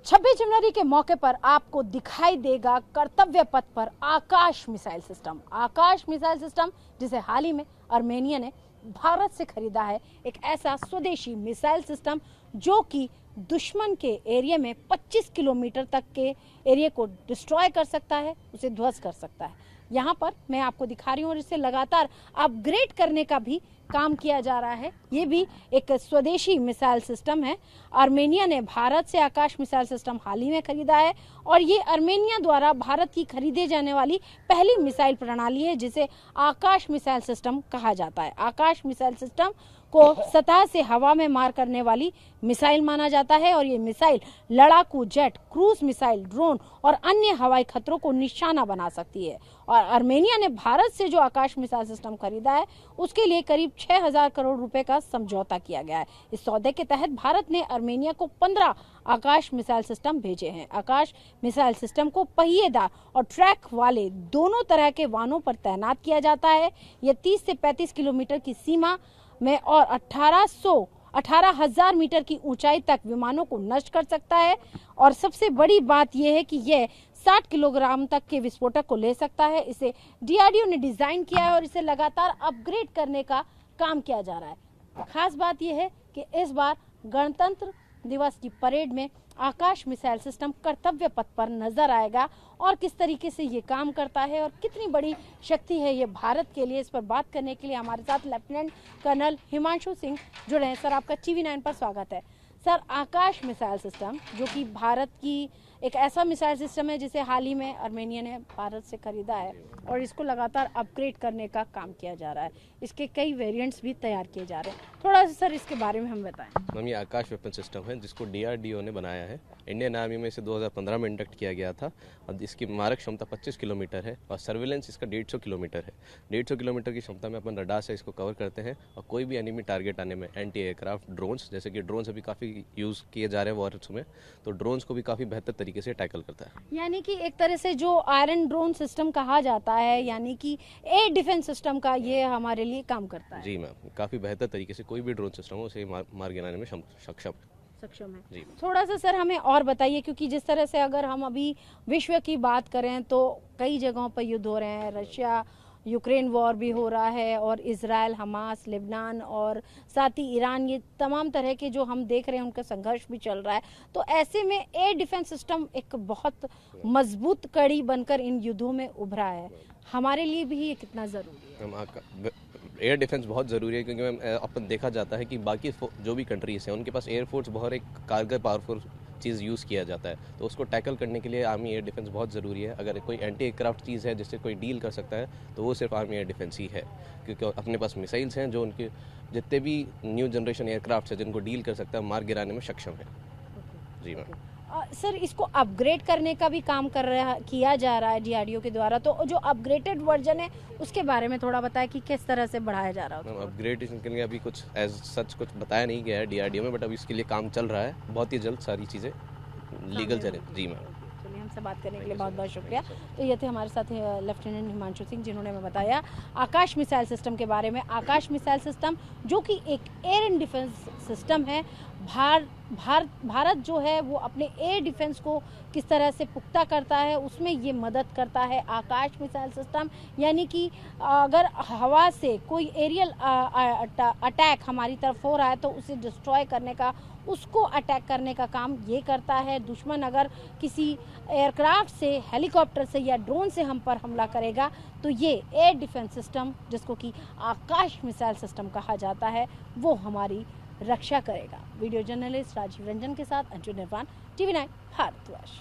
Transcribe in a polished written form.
26 जनवरी के मौके पर आपको दिखाई देगा कर्तव्य पथ पर आकाश मिसाइल सिस्टम। आकाश मिसाइल सिस्टम जिसे हाल ही में आर्मेनिया ने भारत से खरीदा है, एक ऐसा स्वदेशी मिसाइल सिस्टम जो कि दुश्मन के एरिया में 25 किलोमीटर तक के एरिया को डिस्ट्रॉय कर सकता है, उसे ध्वस्त कर सकता है। यहाँ पर मैं आपको दिखा रही हूँ और इसे लगातार अपग्रेड करने का भी काम किया जा रहा है। ये भी एक स्वदेशी मिसाइल सिस्टम है। आर्मेनिया ने भारत से आकाश मिसाइल सिस्टम हाल ही में खरीदा है और ये आर्मेनिया द्वारा भारत की खरीदे जाने वाली पहली मिसाइल प्रणाली है जिसे आकाश मिसाइल सिस्टम कहा जाता है। आकाश मिसाइल सिस्टम को सतह से हवा में मार करने वाली मिसाइल माना जाता है और ये मिसाइल लड़ाकू जेट, क्रूज मिसाइल, ड्रोन और अन्य हवाई खतरों को निशाना बना सकती है। और आर्मेनिया ने भारत से जो आकाश मिसाइल सिस्टम खरीदा है उसके लिए करीब 6000 करोड़ रुपए का समझौता किया गया है। इस सौदे के तहत भारत ने आर्मेनिया को 15 आकाश मिसाइल सिस्टम भेजे हैं। आकाश मिसाइल सिस्टम को पहिएदार और ट्रैक वाले दोनों तरह के वाहनों पर तैनात किया जाता है। यह 30 से 35 किलोमीटर की सीमा में और 18,000 मीटर की ऊंचाई तक विमानों को नष्ट कर सकता है। और सबसे बड़ी बात यह है कि यह 60 किलोग्राम तक के विस्फोटक को ले सकता है। इसे डीआरडीओ ने डिजाइन किया है और इसे लगातार अपग्रेड करने का काम किया जा रहा है। खास बात यह है कि इस बार गणतंत्र दिवस की परेड में आकाश मिसाइल सिस्टम कर्तव्य पथ पर नजर आएगा और किस तरीके से ये काम करता है और कितनी बड़ी शक्ति है ये भारत के लिए। इस पर बात करने के लिए हमारे साथ लेफ्टिनेंट कर्नल हिमांशु सिंह जुड़े हैं। सर, आपका TV9 पर स्वागत है। सर, आकाश मिसाइल सिस्टम जो कि भारत की एक ऐसा मिसाइल सिस्टम है जिसे हाल ही में आर्मेनिया ने भारत से खरीदा है और इसको लगातार अपग्रेड करने का काम किया जा रहा है। इसके कई वेरिएंट्स भी तैयार किए जा रहे हैं। थोड़ा सा सर इसके बारे में हम बताएं। मैम, ये आकाश वेपन सिस्टम है जिसको डीआरडीओ ने बनाया है। इंडियन आर्मी में इसे 2015 में इंडक्ट किया गया था और इसकी मारक क्षमता 25 किलोमीटर है और सर्विलेंस इसका 150 किलोमीटर है। 150 किलोमीटर की क्षमता में अपन रडार से इसको कवर करते हैं और कोई भी एनिमी टारगेट आने में एंटी एयरक्राफ्ट ड्रोन्स, जैसे कि ड्रोन्स अभी काफ़ी यूज़ किए जा रहे हैं वॉर्स में, तो ड्रोन्स को भी काफ़ी बेहतर तरीके से टैकल करता है। यानी कि एक तरह से जो आयरन ड्रोन सिस्टम कहा जाता है, यानी कि एयर डिफेंस सिस्टम का ये हमारे लिए काम करता है। जी मैम, काफ़ी बेहतर तरीके से कोई भी ड्रोन सिस्टम हो उसे मार गिराने में सक्षम है। जी। थोड़ा सा सर हमें और बताइए, क्योंकि जिस तरह से अगर हम अभी विश्व की बात करें तो कई जगहों पर युद्ध हो रहे हैं। रशिया यूक्रेन वॉर भी हो रहा है और इजराइल, हमास, लेबनान और साथ ही ईरान, ये तमाम तरह के जो हम देख रहे हैं उनका संघर्ष भी चल रहा है। तो ऐसे में एयर डिफेंस सिस्टम एक बहुत मजबूत कड़ी बनकर इन युद्धों में उभरा है। हमारे लिए भी ये कितना जरूरी है? एयर डिफेंस बहुत ज़रूरी है क्योंकि मैम अपन देखा जाता है कि बाकी जो भी कंट्रीज हैं उनके पास एयरफोर्स बहुत एक कारगर पावरफुल चीज़ यूज़ किया जाता है, तो उसको टैकल करने के लिए आर्मी एयर डिफेंस बहुत ज़रूरी है। अगर कोई एंटी एयरक्राफ्ट चीज़ है जिससे कोई डील कर सकता है तो वो सिर्फ आर्मी एयर डिफेंस ही है, क्योंकि अपने पास मिसाइल्स हैं जो उनके जितने भी न्यू जनरेशन एयरक्राफ्ट है जिनको डील कर सकता है, मार गिराने में सक्षम है। जी मैम। सर, इसको अपग्रेड करने का भी काम किया जा रहा है डीआरडीओ के द्वारा, तो जो अपग्रेडेड वर्जन है उसके बारे में थोड़ा बताएं कि किस तरह से बढ़ाया जा रहा है। अपग्रेडेशन के लिए अभी कुछ एज सच कुछ बताया नहीं गया है डीआरडीओ में, बट अभी इसके लिए काम चल रहा है। बहुत ही जल्द सारी चीज़ें लीगल चले। जी मैम। चलिए, हमसे बात करने के लिए बहुत बहुत शुक्रिया। तो ये थे हमारे साथ लेफ्टिनेंट हिमांशु सिंह जिन्होंने हमें बताया आकाश मिसाइल सिस्टम के बारे में। आकाश मिसाइल सिस्टम जो कि एक एयर एंड डिफेंस सिस्टम है। भारत जो है वो अपने एयर डिफेंस को किस तरह से पुख्ता करता है उसमें ये मदद करता है आकाश मिसाइल सिस्टम। यानी कि अगर हवा से कोई एरियल अटैक हमारी तरफ हो रहा है तो उसे डिस्ट्रॉय करने का, उसको अटैक करने का काम ये करता है। दुश्मन अगर किसी एयरक्राफ्ट से, हेलीकॉप्टर से या ड्रोन से हम पर हमला करेगा तो ये एयर डिफेंस सिस्टम, जिसको कि आकाश मिसाइल सिस्टम कहा जाता है, वो हमारी रक्षा करेगा। वीडियो जर्नलिस्ट राजीव रंजन के साथ अंशु निर्वाण, TV9 भारतवर्ष।